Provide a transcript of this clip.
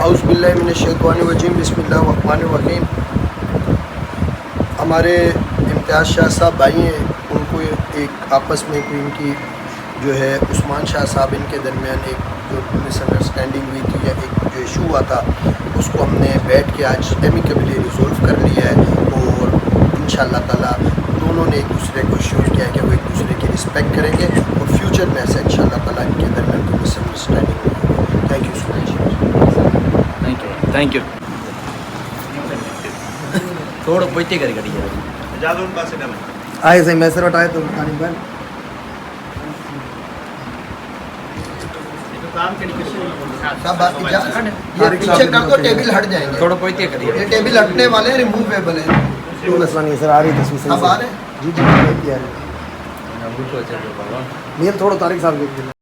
औज़ुबिल्लाहि मिनश्शैतानिर्रजीम बिस्मिल्लाहिर्रहमानिर्रहीम। हमारे इम्तियाज़ शाह साहब भाई हैं, उनको एक आपस में कोई इनकी जो है उस्मान शाह साहब इनके दरमियान एक जो मिसअंडरस्टैंडिंग हुई थी या एक जो इशू हुआ था, उसको हमने बैठ के आज एमिकेबली रिजॉल्व कर लिया है और इंशाअल्लाह ताला दोनों ने एक दूसरे को श्योर किया है कि वो एक दूसरे की रिस्पेक्ट करेंगे और फ्यूचर में ऐसे इंशाअल्लाह ताला इनके दरमियान कोई मिसअंडरस्टैंडिंग नहीं। Thank you so much. Thank you. थोड़ा पोइते कर गड़ी जादून पास ना आए से मैसेज उठाए तो कहानी बन काम के लिए सब बात की जा ये पीछे कर दो, टेबल हट जाएंगे। थोड़ा पोइते करिए। ये टेबल हटने वाले हैं, रिमूवेबल है। कोई मसला नहीं सर, आ रही तस्वीर सही अब आ रहे जी जी, नहीं आ रही। अंगूठो चल रहा है। नहीं थोड़ा तारिक साहब देख